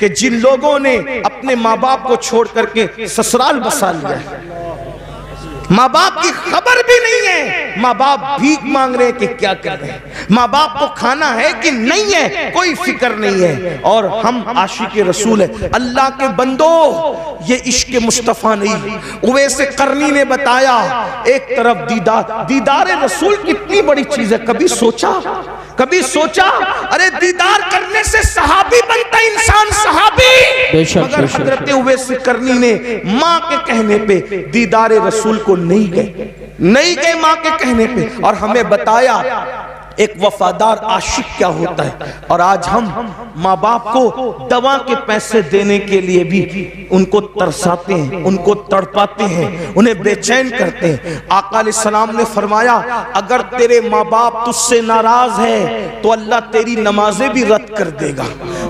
کہ جن لوگوں نے اپنے ماں باپ کو چھوڑ کر کے سسرال بسا لیا ہے، ماں باپ کی خبر بھی نہیں ہے، ماں باپ بھیک مانگ رہے ہیں کہ کیا کر رہے ہیں، ماں باپ کو کھانا ہے کہ نہیں ہے کوئی فکر نہیں ہے، اور ہم عاشق رسول ہیں۔ اللہ کے بندو، یہ عشق مصطفیٰ نہیں۔ اویس قرنی نے بتایا، ایک طرف دیدار رسول کتنی بڑی چیز ہے، کبھی سوچا ارے دیدار کرنے سے صحابی بنتا انسان، صحابی۔ مگر حضرت اویس قرنی نے ماں کے کہنے پہ دیدار رسول کو نہیں گئے ماں کے کہنے پہ، اور ہمیں بتایا ایک وفادار عاشق کیا ہوتا ہے۔ اور آج ہم ماں باپ کو دوا کے پیسے دینے کے لیے بھی ان کو ترساتے ہیں، ان کو تڑپاتے ہیں، انہیں بے چین کرتے ہیں۔ آقا علیہ السلام نے فرمایا اگر تیرے ماں باپ تجھ سے ناراض ہے تو اللہ تیری نمازیں بھی رد کر دے گا،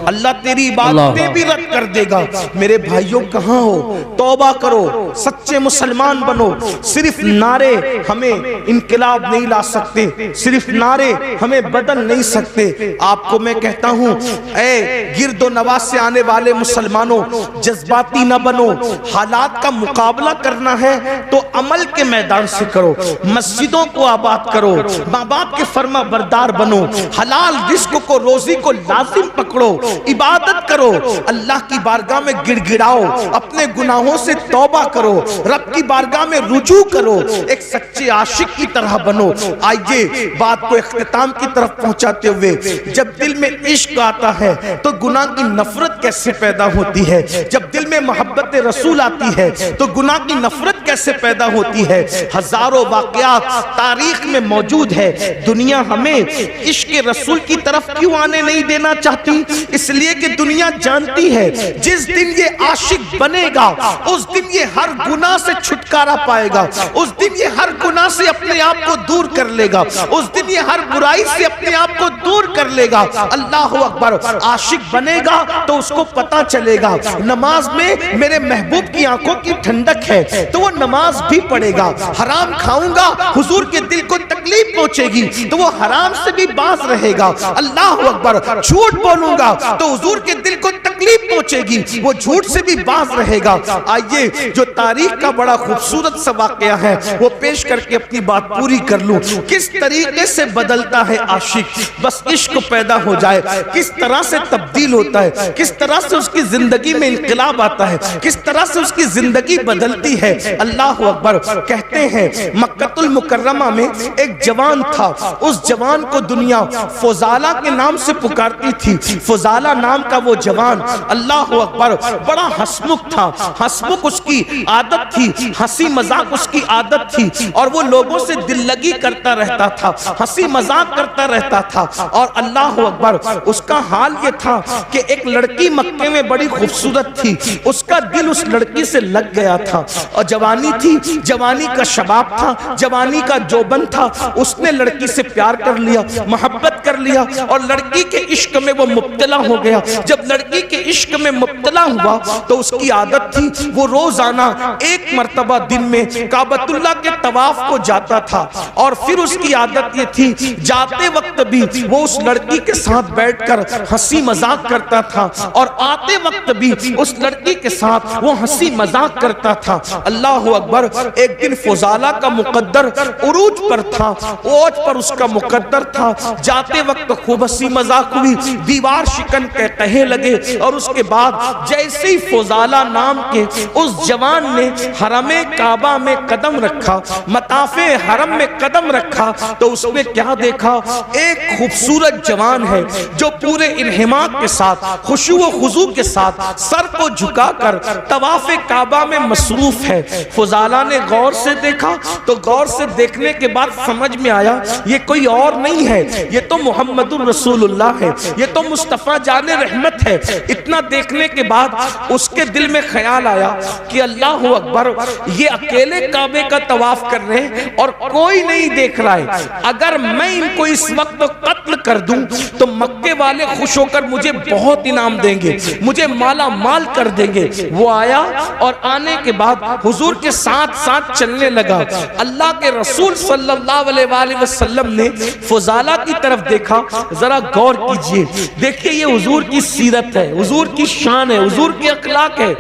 اللہ تیری عبادتیں بھی رد کر دے گا۔ میرے بھائیوں کہاں ہو؟ توبہ کرو، سچے مسلمان بنو۔ صرف نعرے ہمیں انقلاب نہیں لا سکتے، صرف نعرے ہمیں بدل نہیں سکتے۔ آپ کو میں کہتا ہوں اے گرد و نواح سے آنے والے مسلمانوں، جذباتی نہ بنو۔ حالات کا مقابلہ کرنا ہے تو عمل کے میدان سے کرو، مسجدوں کو آباد کرو، ماں باپ کے فرما بردار بنو، حلال رزق کو، روزی کو لازم پکڑو، عبادت کرو، اللہ کی بارگاہ میں گڑ گڑاؤ، اپنے گناہوں سے توبہ کرو، رب کی بارگاہ میں رجوع کرو، ایک سچے عاشق کی طرح بنو۔ آئیے بات کو اختتام کی طرف پہنچاتے ہوئے، جب دل میں عشق آتا ہے تو گناہ کی نفرت کیسے پیدا ہوتی ہے؟ جب دل میں محبت رسول آتی ہے تو گناہ کی نفرت کیسے پیدا ہوتی ہے؟ ہزاروں واقعات تاریخ میں موجود ہے۔ دنیا ہمیں عشق رسول کی طرف کیوں آنے نہیں دینا چاہتی؟ اس لیے کہ دنیا جانتی ہے جس دن یہ عاشق بنے گا اس دن یہ ہر گناہ سے چھٹکارا پائے گا، اس دن یہ ہر گناہ سے اپنے آپ کو دور کر لے گا، اس دن یہ ہر برائی سے اپنے آپ کو دور کر لے گا۔ اللہ اکبر۔ عاشق بنے گا تو اس کو پتا چلے گا نماز میں میرے محبوب کی آنکھوں کی ٹھنڈک ہے تو وہ نماز بھی پڑھے گا۔ حرام کھاؤں گا حضور کے دل کو تکلیف پہنچے گی تو وہ حرام سے بھی باز رہے گا۔ اللہ اکبر۔ جھوٹ بولوں گا تو حضور کے دل کو تکلیف پہنچے گی، وہ جھوٹ سے بھی باز رہے گا۔ آئیے جو تاریخ کا بڑا خوبصورت سا واقعہ ہے وہ پیش کر کے اپنی بات پوری کر لوں۔ کس طریقے سے بدلتا ہے عاشق، بس عشق پیدا ہو جائے، کس طرح سے تبدیل ہوتا ہے، کس طرح سے اس کی زندگی میں انقلاب آتا ہے، کس طرح سے اس کی زندگی بدلتی ہے۔ اللہ اکبر۔ کہتے ہیں مکہ المکرمہ میں ایک جوان تھا، اس جوان کو دنیا فضالہ کے نام سے پکارتی تھی۔ فضالہ نام کا وہ جوان، اللہ اکبر، بڑا ہسمکھ تھا، ہسمکھ اس کی عادت تھی، ہنسی مذاق اس کی عادت تھی، اور وہ لوگوں سے دل لگی کرتا رہتا تھا، ہنسی مذاق کرتا رہتا تھا۔ اور اللہ اکبر، اس کا حال یہ تھا کہ ایک لڑکی مکے میں بڑی خوبصورت تھی، اس کا دل اس لڑکی سے لگ گیا تھا، اور جوانی تھی، جوانی کا شباب تھا، جوانی کا جوبن تھا، اس نے لڑکی سے پیار کر لیا، محبت کر لیا، اور لڑکی کے عشق میں وہ مبتلا ہو گیا۔ جب لڑکی کے عشق میں مبتلا ہوا تو اس کی عادت تھی وہ روزانہ ایک مرتبہ دن میں کعبۃ اللہ کے طواف کو جاتا تھا، اور پھر اس کی عادت یہ تھی جاتے وقت بھی وہ اس لڑکی کے ساتھ بیٹھ کر ہنسی مذاق کرتا تھا، اور آتے وقت بھی اس لڑکی کے ساتھ وہ ہنسی مذاق کرتا تھا۔ اللہ اکبر۔ ایک دن فضالہ کا مقدر عروج پر تھا، اوج پر اس کا مقدر تھا، جاتے وقت خوب ہنسی مذاق ہوئی، دیوار شکن کے کہے لگے، اور اس کے بعد جیسے ہی فضالہ نام کے اس جوان نے حرم کعبہ میں قدم رکھا، مطاف حرم میں قدم رکھا، تو اس میں کیا دیکھا؟ ایک خوبصورت جوان ہے جو پورے انہماک کے ساتھ، خشوع و خضوع کے ساتھ سر کو جھکا کر طواف کعبہ میں مصروف ہے۔ فضالہ نے غور سے دیکھا تو غور سے دیکھنے کے بعد سمجھ میں آیا یہ کوئی اور نہیں ہے، یہ تو محمد الرسول اللہ ہے، یہ تو مصطفیٰ جان رحمت ہے۔ اتنا دیکھنے کے بعد اس کے دل میں خیال آیا کہ اللہ اکبر، یہ اکیلے کعبے کا طواف کر رہے ہیں اور کوئی نہیں دیکھ رہا ہے، اگر میں ان کو اس وقت قتل کر دوں تو مکے والے خوش ہو کر مجھے بہت انعام دیں گے, مجھے مالا مال کر دیں گے. وہ آیا اور آنے کے بعد حضور کے ساتھ ساتھ چلنے لگا. اللہ کے رسول صلی اللہ علیہ وآلہ وسلم نے فضالہ کی طرف دیکھا. ذرا غور کیجئے, دیکھیے یہ حضور کی سیرت ہے, حضور کی شان ہے, حضور کی اخلاق ہے.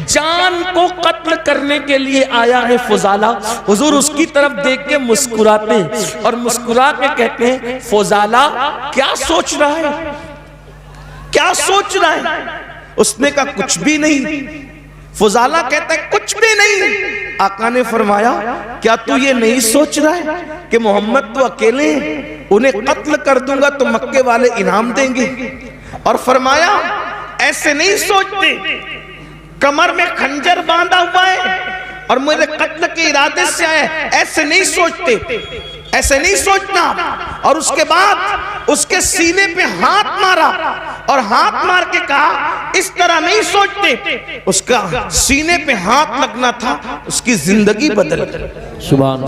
جان کو قتل کرنے کے لیے آیا ہے فضالہ. حضور اس کی طرف دیکھ کے مسکراتے ہیں اور مسکرا کے کہتے ہیں فضالہ کیا سوچ رہا ہے, کیا سوچ رہا ہے؟ اس نے کہا کچھ بھی نہیں. فضالہ کہتا ہے کچھ بھی نہیں. آقا نے فرمایا کیا تو یہ نہیں سوچ رہا ہے کہ محمد تو اکیلے ہیں, انہیں قتل کر دوں گا تو مکے والے انعام دیں گے؟ اور فرمایا ایسے نہیں سوچتے, کمر میں خنجر باندھا ہوا ہے اور میرے قتل کے ارادے سے آئے, ایسے نہیں سوچتے, ایسے نہیں سوچنا. اور اس کے بعد اس کے سینے پہ ہاتھ مارا اور ہاتھ مار کے کہا اس طرح نہیں سوچتے. اس کا سینے پہ ہاتھ لگنا تھا, اس کی زندگی بدل,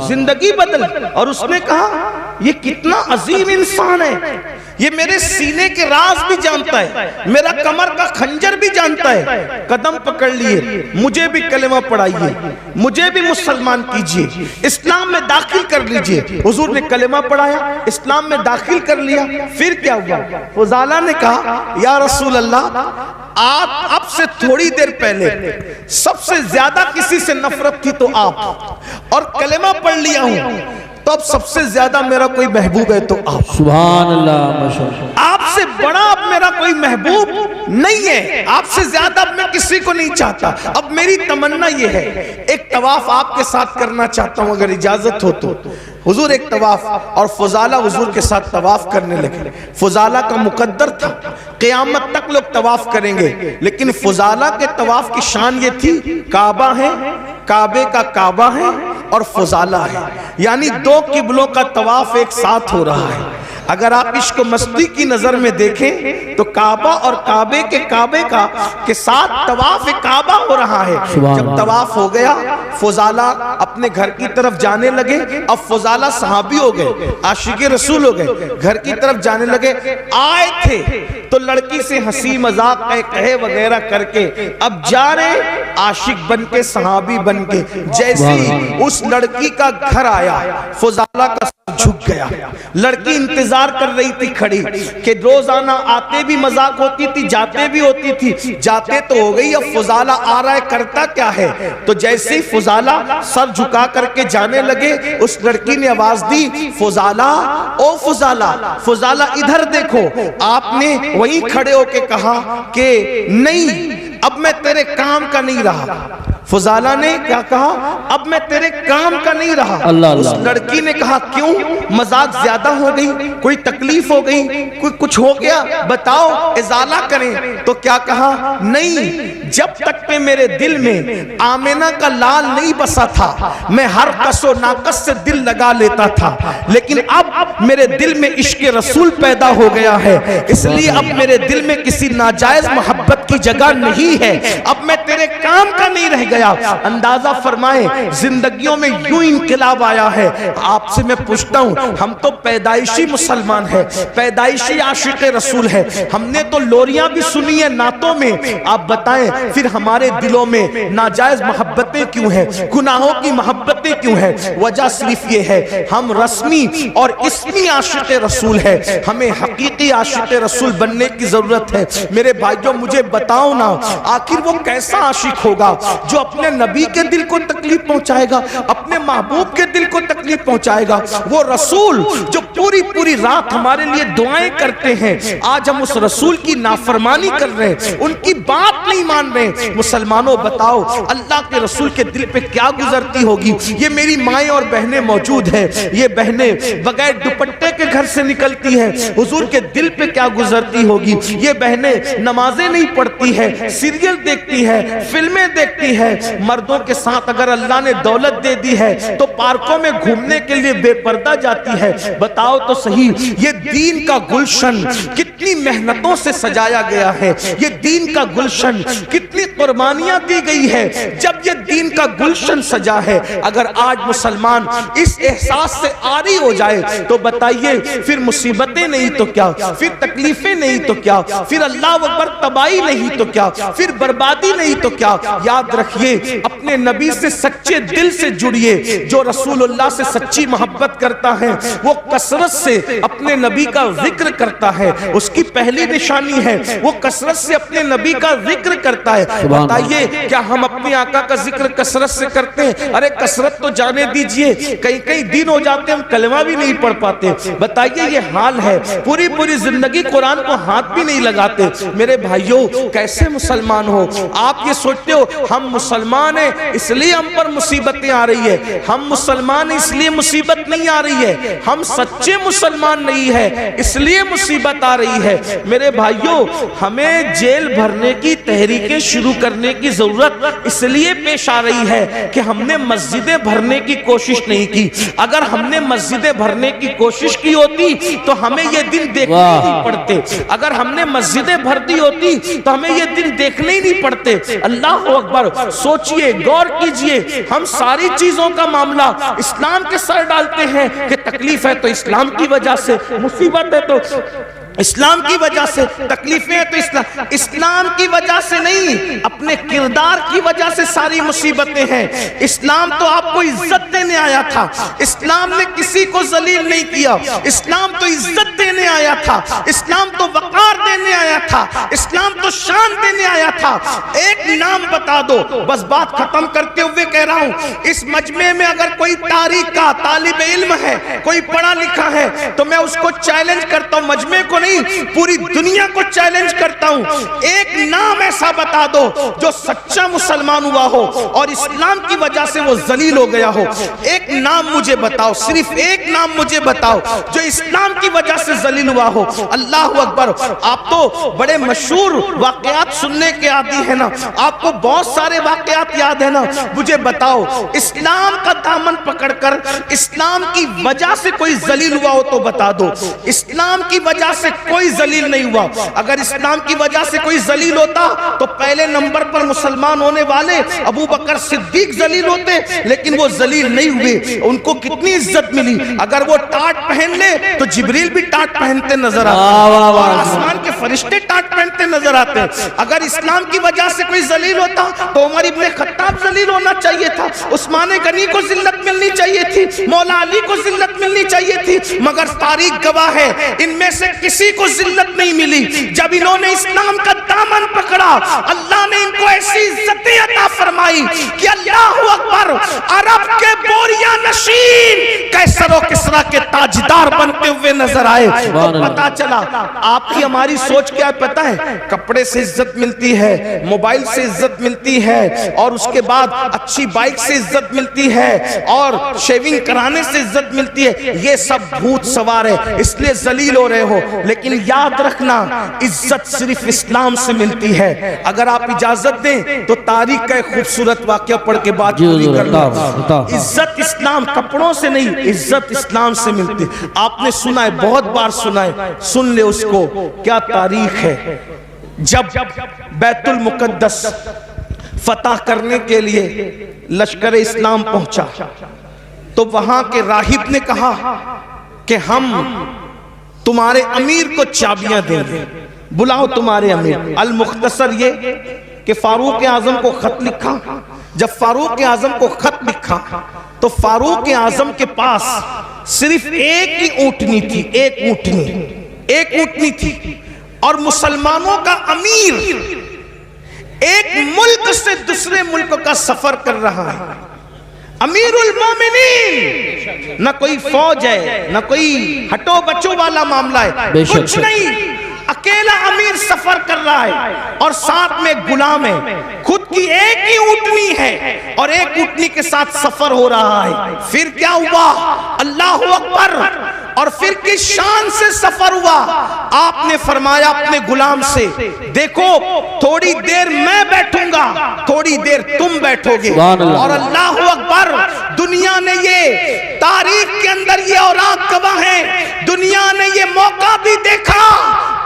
زندگی بدل. اور اس نے کہا یہ کتنا عظیم انسان ہے, یہ میرے سینے کے راز بھی جانتا ہے, میرا کمر کا خنجر بھی جانتا ہے. قدم پکڑ لیے, مجھے بھی کلمہ پڑھائیے, مجھے بھی مسلمان کیجئے, اسلام میں داخل کر لیجئے. حضور نے کلمہ پڑھایا, اسلام میں داخل کر لیا. پھر کیا ہوا؟ فضالہ نے کہا یا رسول اللہ, آپ اب سے تھوڑی دیر پہلے سب سے زیادہ کسی سے نفرت تھی تو آپ, اور کلمہ پڑھ لیا ہوں تو اب سب سے زیادہ میرا کوئی محبوب ہے تو آپ. سبحان اللہ. آپ سے بڑا اب میرا کوئی محبوب نہیں ہے, آپ سے زیادہ اب میں کسی کو نہیں چاہتا. اب میری تمنا یہ ہے ایک طواف آپ کے ساتھ کرنا چاہتا ہوں اگر اجازت ہو تو. حضور ایک طواف, اور فضالہ حضور کے ساتھ طواف کرنے لگے. فضالہ کا مقدر تھا قیامت تک لوگ طواف کریں گے, لیکن فضالہ کے طواف کی شان یہ تھی کعبہ ہے, کعبے کا کعبہ ہے اور فضالہ ہے, یعنی دو قبلوں کا طواف ایک ساتھ ہو رہا ہے. اگر آپ عشق و مستی کی نظر میں دیکھیں تو کعبہ اور کعبے کا کے ساتھ طواف کعبہ ہو رہا ہے. جب طواف ہو گیا فضالہ اپنے گھر کی طرف جانے لگے. اب فضالہ صحابی ہو گئے, عاشق رسول ہو گئے, گھر کی طرف جانے لگے. آئے تھے تو لڑکی سے ہنسی مذاق کہے وغیرہ کر کے اب جا رہے عاشق بن کے, صحابی بن کے. جیسے ہی اس لڑکی کا گھر آیا فضالہ کا جھک گیا. لڑکی انتظار کر رہی تھی کھڑی کہ روزانہ آتے بھی مذاق ہوتی تھی, جاتے بھی ہوتی تھی. جاتے تو ہو گئی, اب فضالہ آ رہا ہے, کرتا کیا ہے؟ تو جیسے ہی فضالہ سر جھکا کر کے جانے لگے, اس لڑکی نے آواز دی فضالہ, او فضالہ, فضالہ ادھر دیکھو. آپ نے وہیں کھڑے ہو کے کہا کہ نہیں اب میں تیرے کام کا نہیں رہا. فضالہ نے کیا کہا؟ اب میں تیرے کام کا نہیں رہا. اس لڑکی نے کہا کیوں؟ مذاق زیادہ ہو گئی, کوئی تکلیف ہو گئی, کوئی کچھ ہو گیا, بتاؤ ازالہ کریں. تو کیا کہا؟ نہیں, جب تک کہ میرے دل میں آمنہ کا لال نہیں بسا تھا میں ہر کس و ناقص سے دل لگا لیتا تھا, لیکن اب میرے دل میں عشق رسول پیدا ہو گیا ہے, اس لیے اب میرے دل میں کسی ناجائز محبت کی جگہ نہیں ہے. اب میں تیرے کام کا نہیں رہ گیا. اندازہ فرمائیں زندگیوں میں یوں انقلاب آیا ہے. آپ سے میں پوچھتا ہوں, ہم تو پیدائشی مسلمان ہیں, پیدائشی عاشق رسول ہیں, ہم نے تو لوریاں بھی سنی ہیں نعتوں میں. آپ بتائیں پھر ہمارے دلوں میں ناجائز محبتیں کیوں ہیں, گناہوں کی محبتیں کیوں ہیں؟ وجہ صرف یہ ہے ہم رسمی اور اسمی عاشق رسول ہیں. ہمیں حقیقی عاشق رسول بننے کی ضرورت ہے. میرے بھائیوں مجھے بتاؤ نا, آخر وہ کیسا عاشق ہوگا جو اپنے نبی کے دل کو تکلیف پہنچائے گا, اپنے محبوب کے دل کو تکلیف پہنچائے گا؟ وہ رسول جو پوری پوری رات ہمارے لیے دعائیں کرتے ہیں, آج ہم اس رسول کی نافرمانی کر رہے ہیں, ان کی بات نہیں مان رہے. مسلمانوں بتاؤ اللہ کے رسول کے دل پہ کیا گزرتی ہوگی؟ یہ میری مائیں اور بہنیں موجود ہیں, یہ بہنیں بغیر دوپٹے کے گھر سے نکلتی ہیں, حضور کے دل پہ کیا گزرتی ہوگی؟ یہ بہنیں نمازیں نہیں پڑھتی پڑھتی ہے، سیریل دیکھتی ہے، فلمیں دیکھتی ہے، مردوں کے ساتھ اگر اللہ نے دولت دے دی ہے تو پارکوں میں گھومنے کے لیے بے پردہ جاتی ہے۔ بتاؤ تو صحیح، یہ دین کا گلشن کتنی محنتوں سے سجایا گیا ہے، یہ دین کا گلشن کتنی قربانیاں دی گئی ہے۔ جب یہ دین کا گلشن سجا ہے، اگر آج مسلمان اس احساس سے عاری ہو جائے تو بتائیے پھر مصیبتیں نہیں تو کیا، پھر تکلیفیں نہیں تو کیا، پھر اللہ اکبر تباہی نہیں تو کیا، پھر بربادی نہیں تو کیا۔ یاد رکھیے، اپنے نبی سے سچے دل سے جڑیے۔ جو رسول اللہ سے سچی محبت کرتا ہے وہ کثرت سے اپنے نبی کا ذکر کرتا ہے، اس کی پہلی نشانی ہے وہ کثرت سے اپنے نبی کا ذکر کرتا ہے۔ بتائیے کیا ہم اپنے آقا کا ذکر کثرت سے کرتے ہیں؟ ارے کثرت تو جانے دیجئے، کئی کئی دن ہو جاتے ہم کلمہ بھی نہیں پڑھ پاتے۔ بتائیے یہ حال ہے، پوری پوری زندگی قرآن کو ہاتھ بھی نہیں لگاتے۔ میرے بھائیوں کیسے مسلمان ہو؟ آپ یہ سوچتے ہو ہم مسلمان ہیں اس لیے ہم پر مصیبتیں آ رہی ہے، ہم مسلمان اس لیے مصیبت نہیں آ رہی ہے، ہم سچے مسلمان نہیں ہے اس لیے مصیبت آ رہی ہے۔ میرے بھائیوں ہمیں جیل بھرنے کی تحریکیں شروع کرنے کی ضرورت اس لیے پیش آ رہی ہے کہ ہم نے مسجدیں بھرنے کی کوشش نہیں کی۔ اگر ہم نے مسجدیں بھرنے کی کوشش کی ہوتی تو ہمیں یہ دن دیکھنے ہی نہیں پڑتے، اگر ہم نے مسجدیں بھر دی ہوتی تو ہمیں یہ دن دیکھنے ہی نہیں پڑتے۔ اللہ اکبر، سوچئے، غور کیجئے، ہم ساری چیزوں کا معاملہ اسلام کے سر ڈالتے ہیں کہ تکلیف ہے تو اسلام کی وجہ سے، مصیبت ہے تو اسلام کی وجہ سے، تکلیفیں ہیں تو اسلام کی وجہ سے نہیں، اپنے کردار کی وجہ سے ساری مصیبتیں ہیں۔ اسلام تو آپ کو عزت دینے آیا تھا، اسلام نے کسی کو ذلیل نہیں کیا، اسلام تو عزت دینے آیا تھا، اسلام تو وقار دینے آیا تھا، اسلام تو شان دینے آیا تھا۔ ایک نام بتا دو، بس بات ختم کرتے ہوئے کہہ رہا ہوں، اس مجمع میں اگر کوئی تاریخ کا طالب علم ہے، کوئی پڑھا لکھا ہے تو میں اس کو چیلنج کرتا ہوں، مجمع کو نہیں پوری دنیا کو چیلنج کرتا ہوں، ایک نام ایسا بتا دو جو سچا مسلمان ہوا ہو اور اسلام کی وجہ سے وہ ذلیل ہو گیا ہو۔ ایک نام مجھے بتاؤ، صرف ایک نام مجھے بتاؤ جو اسلام کی وجہ سے ذلیل ہوا ہو۔ اللہ اکبر، آپ تو بڑے مشہور واقعات سننے کے عادی ہیں نا، آپ کو بہت سارے واقعات یاد ہیں نا، مجھے بتاؤ اسلام کا دامن پکڑ کر اسلام کی وجہ سے کوئی ذلیل ہوا ہو تو بتا دو۔ اسلام کی وجہ سے کوئی ذلیل نہیں ہوا۔ اگر اسلام کی وجہ سے کوئی ذلیل ہوتا تو پہلے نمبر پر مسلمان ہونے والے ابو بکر صدیق ذلیل ہوتے، لیکن وہ ذلیل نہیں ہوئے، ان کو کتنی عزت ملی۔ اگر وہ ٹاٹ پہن لے تو جبریل بھی ٹاٹ پہنتے نظر آتے، اور آسمان کے فرشتے ٹاٹ پہنتے نظر آتے۔ اگر اسلام کی وجہ سے کوئی ذلیل ہوتا تو عمر ابن خطاب ذلیل ہونا چاہیے تھا، عثمان غنی کو ذلت ملنی چاہیے تھی، مولا علی کو ذلت ملنی چاہیے تھی، مگر تاریخ گواہ ہے ان میں سے کسی کو ذلت نہیں ملی۔ جب انہوں نے اسلام کا دامن پکڑا اللہ نے ان کو ایسی عزتیں عطا فرمائی کہ اللہ اکبر، عرب کے بوریا نشین قیصر و کسریٰ کے تاجدار بنتے ہوئے نظر آئے۔ تو پتا چلا آپ کی ہماری سوچ کیا پتا ہے، کپڑے سے عزت ملتی ہے، موبائل سے عزت ملتی ہے، اور اس کے بعد اچھی بائک سے عزت ملتی ہے، اور شیونگ کرانے سے عزت ملتی ہے، یہ سب بھوت سوار ہے اس لیے ذلیل ہو رہے ہو۔ لیکن یاد رکھنا عزت صرف اسلام سے ملتی ہے۔ اگر آپ اجازت دیں تو تاریخ کا ایک خوبصورت واقعہ پڑھ کے بات پوری کرنا۔ عزت اسلام کپڑوں سے نہیں، عزت اسلام سے ملتی۔ آپ نے سنا ہے، بہت بار سنا ہے، سن لے اس کو، کیا تاریخ ہے۔ جب بیت المقدس فتح کرنے کے لیے لشکر اسلام پہنچا تو وہاں کے راہب نے کہا کہ ہم تمہارے امیر کو چابیاں دیں گے، بلاؤ تمہارے امیر۔ المختصر یہ کہ فاروق اعظم کو خط لکھا۔ جب فاروق اعظم کو خط لکھا تو فاروق اعظم کے پاس صرف ایک ہی اونٹنی تھی، ایک اونٹنی تھی، اور مسلمانوں کا امیر ایک ملک سے دوسرے ملک کا سفر کر رہا ہے، امیر المومنین، نہ کوئی فوج ہے، نہ کوئی ہٹو بچو والا معاملہ ہے، کچھ نہیں، اکیلا امیر سفر کر رہا ہے اور ساتھ میں ایک غلام ہے، خود کی ایک ہی اونٹنی ہے اور ایک اونٹنی کے ساتھ سفر ہو رہا ہے۔ پھر کیا ہوا؟ اللہ اکبر! اور پھر کس شان سے سفر ہوا؟ آپ نے فرمایا اپنے غلام سے، دیکھو تھوڑی دیر میں بیٹھوں گا، تھوڑی دیر تم بیٹھو گے۔ اور اللہ اکبر! دنیا نے یہ تاریخ کے اندر یہ اوراق گواہ ہیں، دنیا نے یہ موقع بھی دیکھا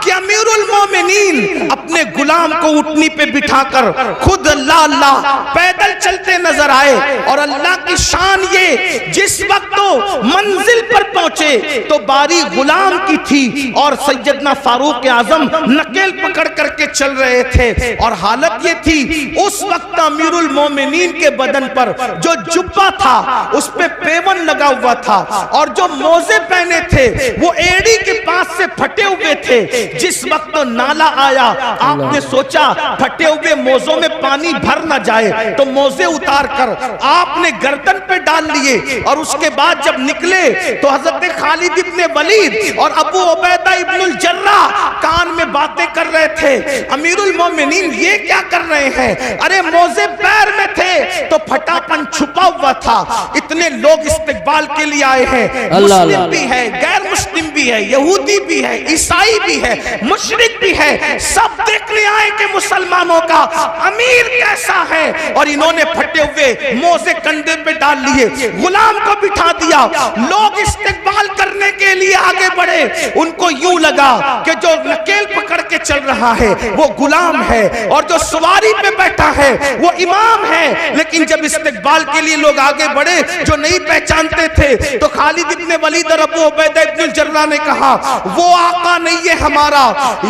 کہ امیر المومنین اپنے غلام کو اونٹنی پہ بٹھا کر خود اللہ پیدل چلتے نظر آئے۔ اور اللہ کی شان یہ، جس وقت تو منزل پر پہنچے تو باری غلام کی تھی اور سیدنا فاروق اعظم نکیل پکڑ کر کے چل رہے تھے۔ اور حالت یہ تھی اس وقت امیر المومنین کے بدن پر جو جبہ تھا اس پہ پیون لگا ہوا تھا، اور جو موزے پہنے تھے وہ ایڑی کے پاس سے پھٹے ہوئے تھے۔ جس وقت نالا آیا آپ نے سوچا پھٹے ہوئے موزوں میں پانی بھر نہ جائے، تو موزے اتار کر آپ نے گردن پہ ڈال لیے۔ اور اس کے بعد جب نکلے تو حضرت خالد ابن ولید اور ابو عبیدہ ابن الجراح کان میں باتیں کر رہے تھے، امیر المومنین یہ کیا کر رہے ہیں؟ ارے موزے پیر میں تھے تو پھٹا پن چھپا ہوا تھا۔ اتنے لوگ استقبال کے لیے آئے ہیں، مسلم بھی ہے، غیر مسلم بھی ہے، یہودی بھی ہے، عیسائی بھی ہے، مشرک بھی ہے، سب دیکھنے آئے کہ مسلمانوں کا امیر کیسا ہے۔ اور انہوں نے پھٹے ہوئے موزے کندھے پہ ڈال لیے، غلام کو بٹھا دیا۔ لوگ استقبال کرنے کے لیے آگے بڑھے، ان کو یوں لگا کہ جو نکیل پکڑ کے چل رہا ہے وہ غلام ہے اور جو سواری پہ بیٹھا ہے وہ امام ہے۔ لیکن جب استقبال کے لیے لوگ آگے بڑھے جو نہیں پہچانتے تھے تو خالد ابن ولید اور ابو عبیدہ ابن الجراح نے کہا وہ آقا نہیں ہے ہمارا،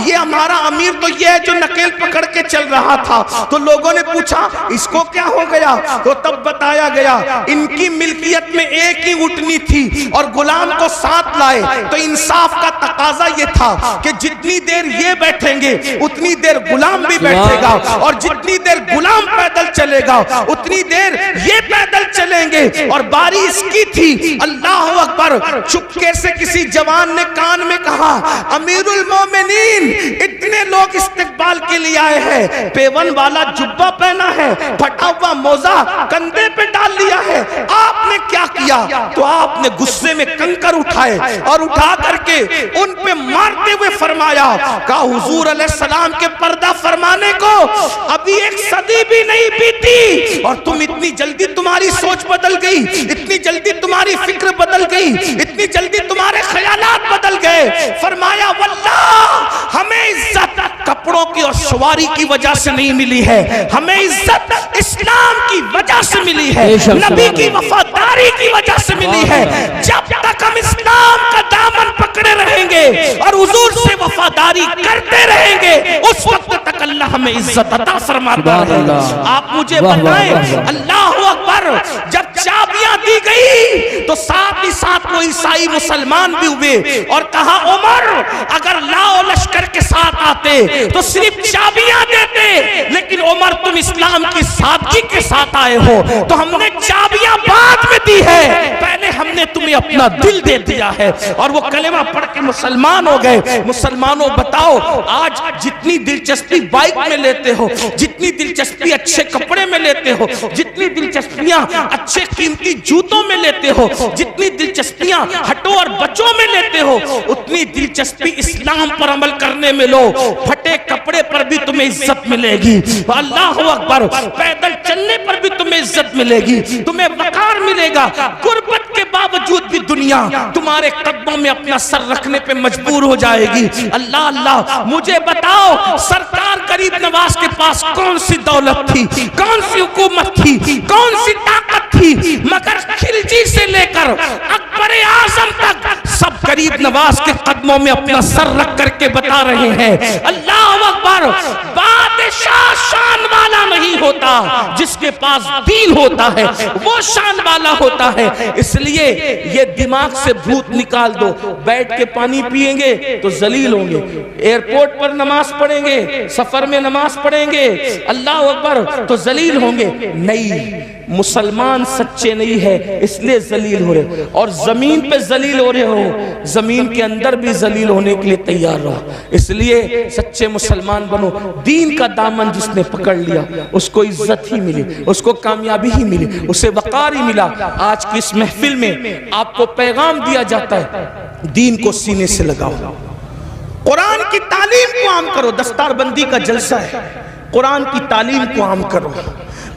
یہ ہمارا امیر تو یہ ہے جو نکیل پکڑ کے چل رہا تھا۔ تو لوگوں نے پوچھا اس کو کیا ہو گیا؟ تو تب بتایا گیا ان کی ملکیت میں ایک ہی اونٹنی تھی اور غلام کو ساتھ لائے۔ تو انصاف کا تقاضا یہ تھا کہ جتنی دیر یہ بیٹھیں گے اتنی دیر غلام بھی بیٹھے گا، اور جتنی دیر غلام پیدل چلے گا اتنی دیر یہ پیدل چلیں گے۔ اور باری اس کی تھی، اللہ اکبر! چپکے سے کسی جوان نے کان میں کہا امیر المومنین اتنے لوگ استقبال کے لیے آئے ہیں، پیون والا جبہ پہنا ہے، پھٹا ہوا موزہ کندھے پہ ڈال لیا ہے، آپ نے کیا کیا؟ تو آپ نے غصے میں کنکر اٹھائے اور اٹھا کر کے ان پہ مارتے ہوئے فرمایا کہ حضور علیہ السلام کے پردہ فرمانے کو ابھی ایک صدی بھی نہیں بیتی اور تم اتنی جلدی تمہاری سوچ بدل گئی، اتنی جلدی تمہاری فکر بدل گئی، اتنی جلدی تمہارے خیالات بدل گئے۔ فرمایا واللہ ہمیں عزت کپڑوں کی اور سواری کی وجہ سے نہیں ملی ہے، ہمیں عزت اسلام کی وجہ سے ملی ہے، نبی کی وفاداری کی وجہ سے ملی ہے۔ جب تک ہم اسلام کا دامن پکڑے رہیں گے اور حضور سے وفاداری کرتے رہیں گے اس وقت تک اللہ ہمیں عزت عطا فرماتا ہے۔ آپ مجھے بتائیں اللہ اکبر! جب چابیاں دی گئی تو ساتھ ہی ساتھ وہ عیسائی مسلمان بھی ہوئے اور کہا عمر اگر لاؤ لشکر کے ساتھ آتے تو صرف چابیاں دیتے، لیکن عمر تم اسلام کی سادگی کے ساتھ آئے ہو تو ہم نے چابیاں بعد میں دی ہے، پہلے ہم نے تمہیں اپنا دل دے دیا ہے۔ اور وہ کلمہ پڑھ کے مسلمان ہو گئے۔ مسلمانوں بتاؤ آج جتنی دلچسپی بائک میں لیتے ہو، جتنی دلچسپی اچھے کپڑے میں لیتے ہو، جتنی دلچسپیاں اچھے قیمتی جوتوں میں لیتے ہو، جتنی دلچسپیاں ہٹو اور بچوں میں لیتے ہو، اتنی دلچسپی اسلام پر عمل کرنے میں لو، پھٹے کپڑے پر بھی تمہیں عزت ملے گی، اللہ اکبر! پیدل چلنے پر بھی تمہیں عزت ملے گی، تمہیں وقار ملے گا۔ غربت کے باوجود بھی دنیا تمہارے قدموں میں اپنا سر رکھنے پہ مجبور ہو جائے گی۔ اللہ اللہ! مجھے بتاؤ سرکار غریب نواز کے پاس کون سی دولت تھی، کون سی حکومت تھی، کون سی طاقت تھی، مگر خلجی سے لے کر اکبر اعظم تک سب غریب نواز کے قدموں میں اپنا سر رکھ کر کے بتا رہے ہیں اللہ اکبر! بادشاہ شان والا نہیں ہوتا، جس کے پاس دین ہوتا ہے وہ شان والا ہوتا ہے۔ اس لیے یہ دماغ سے بھوت نکال دو، بیٹھ کے پانی پیئیں گے تو ذلیل ہوں گے، ایئرپورٹ پر نماز پڑھیں گے، سفر میں نماز پڑھیں گے اللہ اکبر تو ذلیل ہوں گے، نہیں، مسلمان سچے نہیں ہے اس لیے ذلیل ہو رہے، اور زمین پہ ذلیل ہو رہے ہو، زمین کے اندر بھی ذلیل ہونے کے لیے تیار رہو۔ اس لیے سچے مسلمان بنو۔ دین کا دامن جس نے پکڑ لیا اس کو عزت ہی ملی، اس کو کامیابی ہی ملی، اسے وقار ہی ملا۔ آج کی اس محفل میں آپ کو پیغام دیا جاتا ہے، دین کو سینے سے لگاؤ، قرآن کی تعلیم کو عام کرو۔ دستار بندی کا جلسہ ہے، قرآن کی تعلیم کو عام کرو۔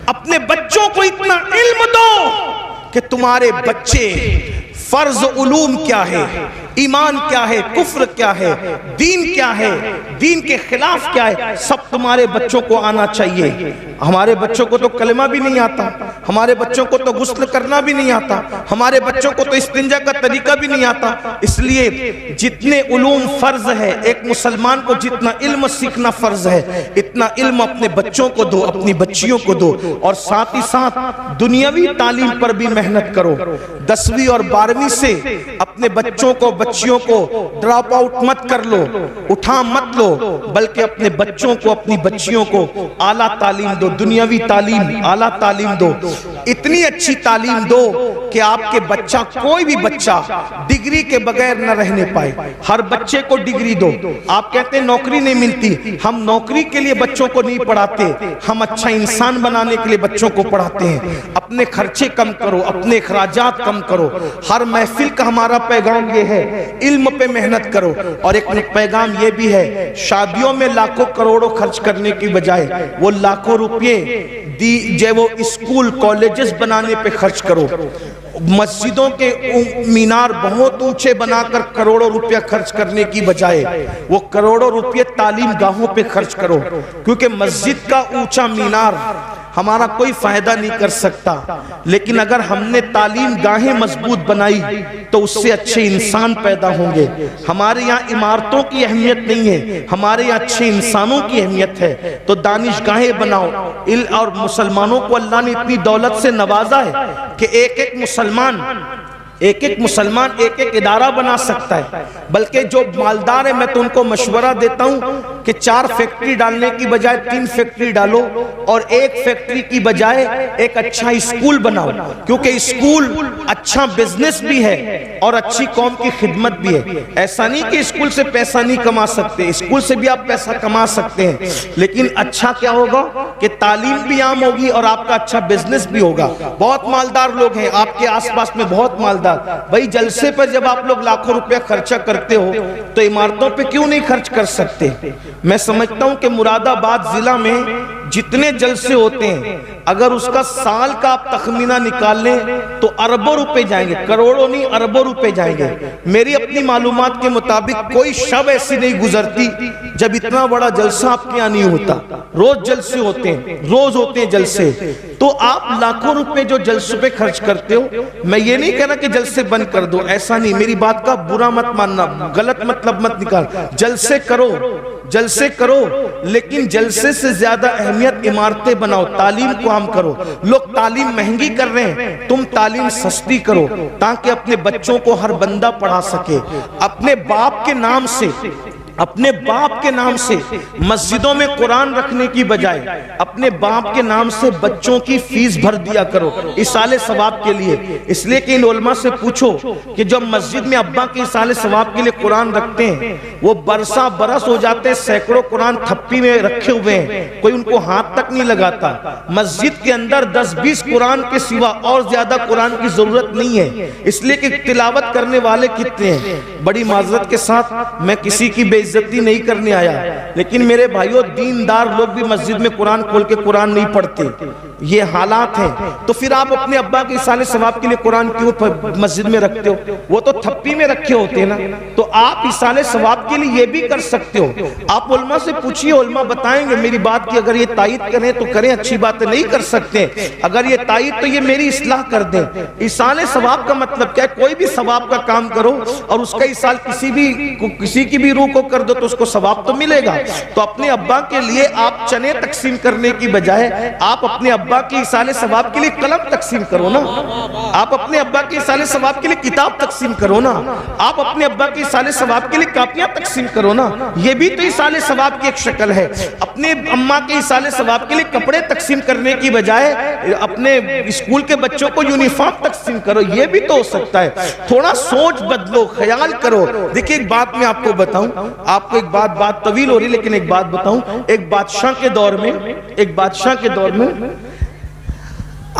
اپنے بچوں کو اتنا علم دو کہ تمہارے بچے فرض علوم کیا ہے، ایمان کیا ہے، کفر کیا ہے، دین کیا ہے، دین کے خلاف کیا ہے، سب تمہارے بچوں کو آنا چاہیے۔ ہمارے بچوں کو تو کلمہ بھی نہیں آتا، ہمارے بچوں کو تو غسل کرنا بھی نہیں آتا، ہمارے بچوں کو تو استنجا کا طریقہ بھی نہیں آتا۔ اس لیے جتنے علوم فرض ہے، ایک مسلمان کو جتنا علم سیکھنا فرض ہے، اتنا علم اپنے بچوں کو دو، اپنی بچیوں کو دو، اور ساتھ ہی ساتھ دنیاوی تعلیم پر بھی محنت کرو۔ 10ویں اور 12ویں سے اپنے بچوں کو بچیوں کو ڈراپ آؤٹ مت کر لو، اٹھا مت لو، بلکہ اپنے بچوں کو اپنی بچیوں کو اعلیٰ تعلیم دو، دنیاوی تعلیم، اعلیٰ تعلیم دو، اتنی اچھی تعلیم دو کہ آپ کے بچہ، کوئی بھی بچہ ڈگری کے بغیر نہ رہنے پائے۔ ہر بچے کو ڈگری دو۔ آپ کہتے ہیں نوکری نہیں ملتی، ہم نوکری کے لیے بچوں کو نہیں پڑھاتے، ہم اچھا انسان بنانے کے لیے بچوں کو پڑھاتے ہیں۔ اپنے خرچے کم کرو، اپنے اخراجات کم کرو۔ ہر محفل کا ہمارا پیغام یہ ہے، علم پہ محنت کرو۔ اور ایک پیغام یہ بھی ہے، شادیوں میں لاکھوں کروڑوں خرچ کرنے کی بجائے وہ لاکھوں روپے جو وہ اسکول کالجز بنانے پہ خرچ کرو۔ مسجدوں کے مینار بہت اونچے بنا کر کروڑوں روپیہ خرچ کرنے کی بجائے وہ کروڑوں روپے تعلیم گاہوں پہ خرچ کرو، کیونکہ مسجد کا اونچا مینار ہمارا کوئی فائدہ نہیں کر سکتا، لیکن اگر ہم نے تعلیم گاہیں مضبوط بنائی تو اس سے اچھے انسان پیدا ہوں گے۔ ہمارے یہاں عمارتوں کی اہمیت نہیں ہے، ہمارے یہاں اچھے انسانوں کی اہمیت ہے۔ تو دانش گاہیں بناؤ۔ اور مسلمانوں کو اللہ نے اتنی دولت سے نوازا ہے کہ ایک ایک مسلمان ایک ایک ادارہ بنا سکتا ہے، بلکہ جو مالدار ہے میں تو ان کو مشورہ دیتا ہوں کہ 4 فیکٹری ڈالنے کی بجائے 3 فیکٹری ڈالو، اور 1 فیکٹری کی بجائے ایک اچھا اسکول بناؤ، کیونکہ اسکول اچھا بزنس بھی ہے اور اچھی قوم کی خدمت بھی ہے۔ ایسا نہیں کہ اسکول سے پیسہ نہیں کما سکتے، اسکول سے بھی آپ پیسہ کما سکتے ہیں، لیکن اچھا کیا ہوگا کہ تعلیم بھی عام ہوگی اور آپ کا اچھا بزنس بھی ہوگا۔ بہت مالدار لوگ ہیں آپ کے آس پاس میں، بہت مالدار۔ بھائی جلسے پر جب آپ لوگ لاکھوں روپیہ خرچہ کرتے ہو تو عمارتوں پہ کیوں نہیں خرچ کر سکتے؟ میں سمجھتا ہوں کہ مراد آباد ضلع میں جتنے جلسے ہوتے ہیں، اگر اس کا سال کا آپ تخمینہ نکال لیں تو اربوں روپے جائیں گے، کروڑوں نہیں اربوں روپے جائیں گے۔ میری اپنی معلومات کے مطابق کوئی شب ایسی نہیں گزرتی جب اتنا بڑا جلسہ آپ کے یہاں نہیں ہوتا۔ روز جلسے ہوتے ہیں، روز ہوتے ہیں جلسے۔ تو آپ لاکھوں روپے جو جلسوں پہ خرچ کرتے ہو، میں یہ نہیں کہہ رہا کہ جلسے بند کر دو، ایسا نہیں، میری بات کا برا مت ماننا، غلط مطلب مت نکال، جلسے کرو، جلسے کرو، لیکن جلسے سے زیادہ اہمیت عمارتیں بناؤ، تعلیم کو عام کرو۔ لوگ تعلیم مہنگی کر رہے ہیں، تم تعلیم سستی کرو تاکہ اپنے بچوں کو ہر بندہ پڑھا سکے۔ اپنے باپ کے نام سے، اپنے باپ کے نام سے مسجدوں میں قرآن رکھنے کی بجائے اپنے باپ کے نام سے بچوں کی فیس بھر دیا کرو ایصال ثواب کے لیے۔ اس لیے کہ ان علماء سے پوچھو کہ جب مسجد میں ابا کے ایصال ثواب کے لیے قرآن رکھتے ہیں، وہ برسا برس ہو جاتے، سینکڑوں قرآن تھپی میں رکھے ہوئے ہیں، کوئی ان کو ہاتھ تک نہیں لگاتا۔ مسجد کے اندر 10-20 قرآن کے سوا اور زیادہ قرآن کی ضرورت نہیں ہے، اس لیے کہ تلاوت کرنے والے کتنے ہیں۔ بڑی معذرت کے ساتھ میں کسی کی بے عزتی نہیں کرنے آیا، لیکن میرے بھائیوں دیندار لوگ بھی مسجد میں قرآن کھول کے قرآن نہیں پڑھتے، یہ حالات ہیں۔ تو پھر آپ اپنے ابا کے ایصال ثواب کے لیے قرآن کیوں مسجد میں رکھتے ہو؟ وہ تو تھپی میں رکھے ہوتے ہیں نا۔ تو آپ ایصال ثواب کے لیے یہ بھی کر سکتے ہو۔ آپ علماء سے پوچھئے، علماء بتائیں گے میری بات کی، اگر یہ تائید کریں تو کریں، اچھی باتیں نہیں کر سکتے، اگر یہ تائید تو یہ میری اصلاح کر دیں۔ ایصال ثواب کا مطلب کیا ہے؟ کوئی بھی ثواب کا کام کرو اور اس کا ایصال کسی کی بھی روح کو کر دو تو اس کو ثواب تو ملے گا. تو اپنے ابا کے لیے آپ چنے تقسیم کرنے کی بجائے آپ اپنے ابا کی ایصال ثواب کے لیے قلم تقسیم کرو نا. آپ اپنے ابا کی ایصال ثواب کے لیے کتاب تقسیم کرو نا. آپ اپنے ابا کی ایصال ثواب کے لیے کاپیاں تقسیم کرو نا. یہ بھی تو ایصال ثواب کی ایک شکل ہے. اپنے اماں کے ایصال ثواب کے لیے کپڑے تقسیم کرنے کی بجائے اپنے اسکول کے بچوں کو یونیفارم تقسیم کرو. یہ بھی تو ہو سکتا ہے. تھوڑا سوچ بدلو, خیال کرو. دیکھیں ایک بات میں آپ کو بتاؤں, آپ کو ایک بات طویل ہو رہی لیکن ایک بات بتاؤں. ایک بادشاہ کے دور میں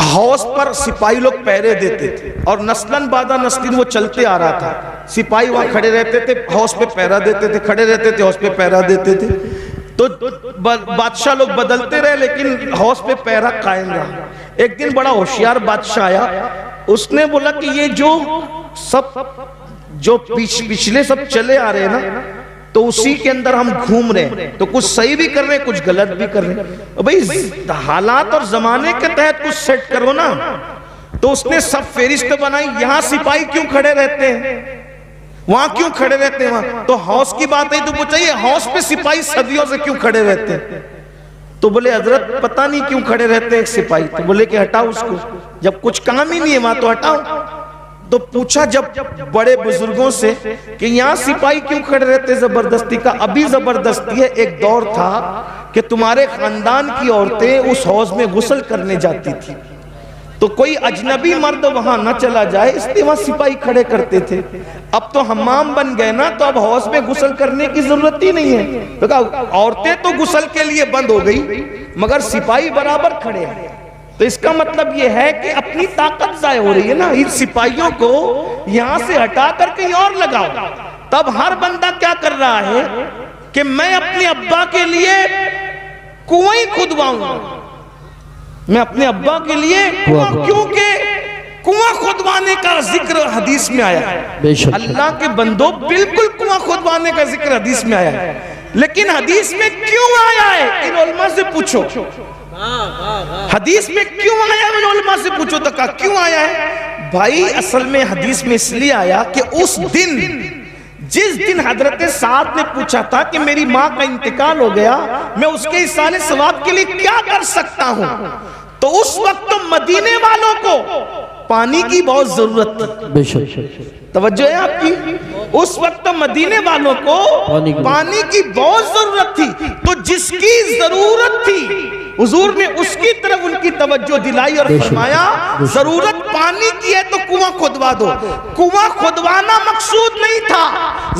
حوض پر سپاہی لوگ پہرے دیتے تھے اور نسلاً بعد نسلیں وہ چلتے آ رہا تھا. سپاہی وہاں کھڑے رہتے تھے, حوض پہ پہرا دیتے تھے, کھڑے رہتے تھے, حوض پہ پہرا دیتے تھے. تو بادشاہ لوگ بدلتے رہے لیکن حوض پہ پہرا قائم رہا. ایک دن بڑا ہوشیار بادشاہ آیا, اس نے بولا کہ یہ جو پچھلے سب چلے آ رہے ہیں نا, تو اسی کے اندر ہم گھوم رہے ہیں, تو کچھ صحیح بھی کر رہے ہیں, کچھ غلط بھی کر رہے ہیں. بھئی حالات اور زمانے کے تحت کچھ سیٹ کرو نا. تو اس نے سب فہرست بنائی, یہاں سپاہی کیوں کھڑے رہتے ہیں, وہاں کیوں کھڑے رہتے ہیں وہاں. تو حوض کی بات ہے تو پوچھا یہ حوض پہ سپاہی صدیوں سے کیوں کھڑے رہتے ہیں. تو بولے حضرت پتہ نہیں کیوں کھڑے رہتے ہیں ایک سپاہی. تو بولے کہ ہٹاؤ اس کو, جب کچھ کام ہی نہیں ہے وہاں تو ہٹاؤ. تو پوچھا جب بڑے بزرگوں سے کہ یہاں سپاہی کیوں کھڑے رہتے زبردستی کا. ابھی زبردستی ہے, ایک دور تھا کہ تمہارے خاندان کی عورتیں اس حوض میں غسل کرنے جاتی تھی, تو کوئی اجنبی مرد وہاں نہ چلا جائے اس لیے وہاں سپاہی کھڑے کرتے تھے. اب تو حمام بن گئے نا, تو اب حوض میں غسل کرنے کی ضرورت ہی نہیں ہے. تو کہا عورتیں تو غسل کے لیے بند ہو گئی مگر سپاہی برابر کھڑے ہیں. تو اس کا مطلب یہ ہے کہ اپنی طاقت ضائع ہو رہی ہے نا. ان سپاہیوں کو یہاں سے ہٹا کر کہیں اور لگاؤ. تب ہر بندہ کیا کر رہا ہے کہ میں اپنے ابا کے لیے کنویں کھدواؤں گا. میں اپنے ابا کے لیے کیونکہ کنواں کھدوانے کا ذکر حدیث میں آیا ہے. اللہ کے بندوں بالکل کنواں کھدوانے کا ذکر حدیث میں آیا ہے, لیکن حدیث میں کیوں آیا ہے ان علماء سے پوچھو. حدیث میں کیوں آیا ہے ان علماء سے پوچھو. تو کہا کیوں آیا ہے بھائی, اصل میں حدیث میں اس لیے آیا کہ اس دن جس دن حضرت سعد نے پوچھا تھا کہ میری ماں کا انتقال ہو گیا, میں اس کے ایصال ثواب کے لیے کیا کر سکتا ہوں, تو اس وقت مدینے والوں کو پانی کی بہت ضرورت تھی. توجہ ہے آپ کی, اس وقت مدینے والوں کو پانی کی بہت ضرورت تھی. تو جس کی ضرورت تھی حضور نے اس کی طرف ان کی توجہ دلائی اور فرمایا ضرورت پانی کی ہے تو کنواں کھدوا دو. کنواں کھدوانا مقصود نہیں تھا,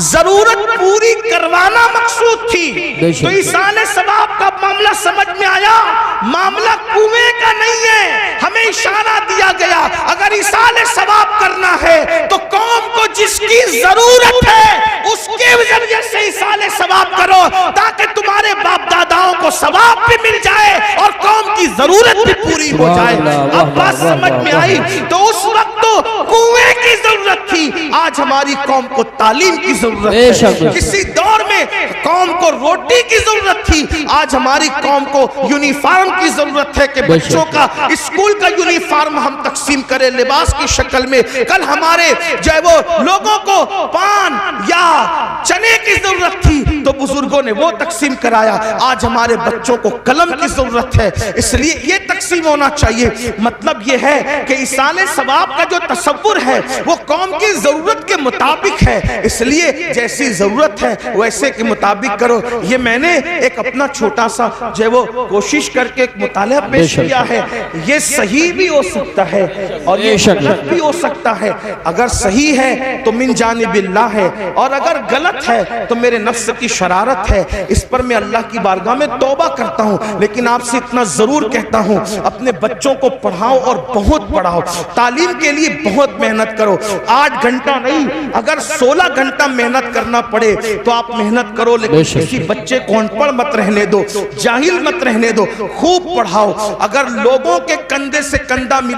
ضرورت پوری کروانا مقصود تھی. تو ایصال ثواب کا معاملہ سمجھ میں آیا, معاملہ کنویں کا نہیں ہے. ہمیں اشارہ دیا گیا اگر ایصال ثواب کرنا ہے تو قوم کو جس کی ضرورت ہے اس کے ذریعے سے ایصال ثواب کرو, تاکہ تمہارے باپ داداؤں کو ثواب بھی مل جائے اور قوم کی ضرورت بھی پوری ہو جائے. اب بات سمجھ میں آئی. تو اس وقت تو کنویں کی ضرورت تھی, آج ہماری قوم کو تعلیم کی ضرورت ہے. کسی دور میں قوم کو روٹی کی ضرورت تھی, آج ہماری قوم کو یونیفارم کی ضرورت ہے کہ بچوں کا اسکول کا یونیفارم ہم تقسیم کریں لباس کی شکل میں. کل ہمارے جو ہے وہ لوگوں کو پان یا چنے کی ضرورت تھی تو بزرگوں نے وہ تقسیم کرایا, آج ہمارے بچوں کو قلم کی ضرورت ہے, اس لیے یہ تقسیم ہونا چاہیے. مطلب یہ ہے کہ ایصال ثواب کا جو تصور ہے وہ قوم کی ضرورت کے مطابق ہے, اس لیے جیسی ضرورت ہے ویسے کے مطابق کرو. یہ میں نے ایک اپنا چھوٹا سا جو ہے وہ کوشش کر کے ایک مطالعہ پیش کیا ہے. یہ صحیح بھی ہو سکتا ہے اور یہ غلط بھی ہو سکتا ہے. اگر صحیح ہے تو من جانب اللہ ہے, اور اگر غلط ہے تو میرے نفس کی شرارت ہے. اس پر میں اللہ کی بارگاہ میں توبہ کرتا ہوں, لیکن آپ سے اتنا ضرور کہتا ہوں اپنے بچوں کو پڑھاؤ اور بہت پڑھاؤ. تعلیم کے لیے بہت محنت کرو. 8 گھنٹہ نہیں, اگر 16 گھنٹہ محنت کرنا پڑے تو آپ محنت کرو, لیکن کسی بچے کو ان پڑھ مت رہنے دو, جاہل مت رہنے دو. خوب پڑھاؤ. اگر لوگوں کے کندھے سے کندھا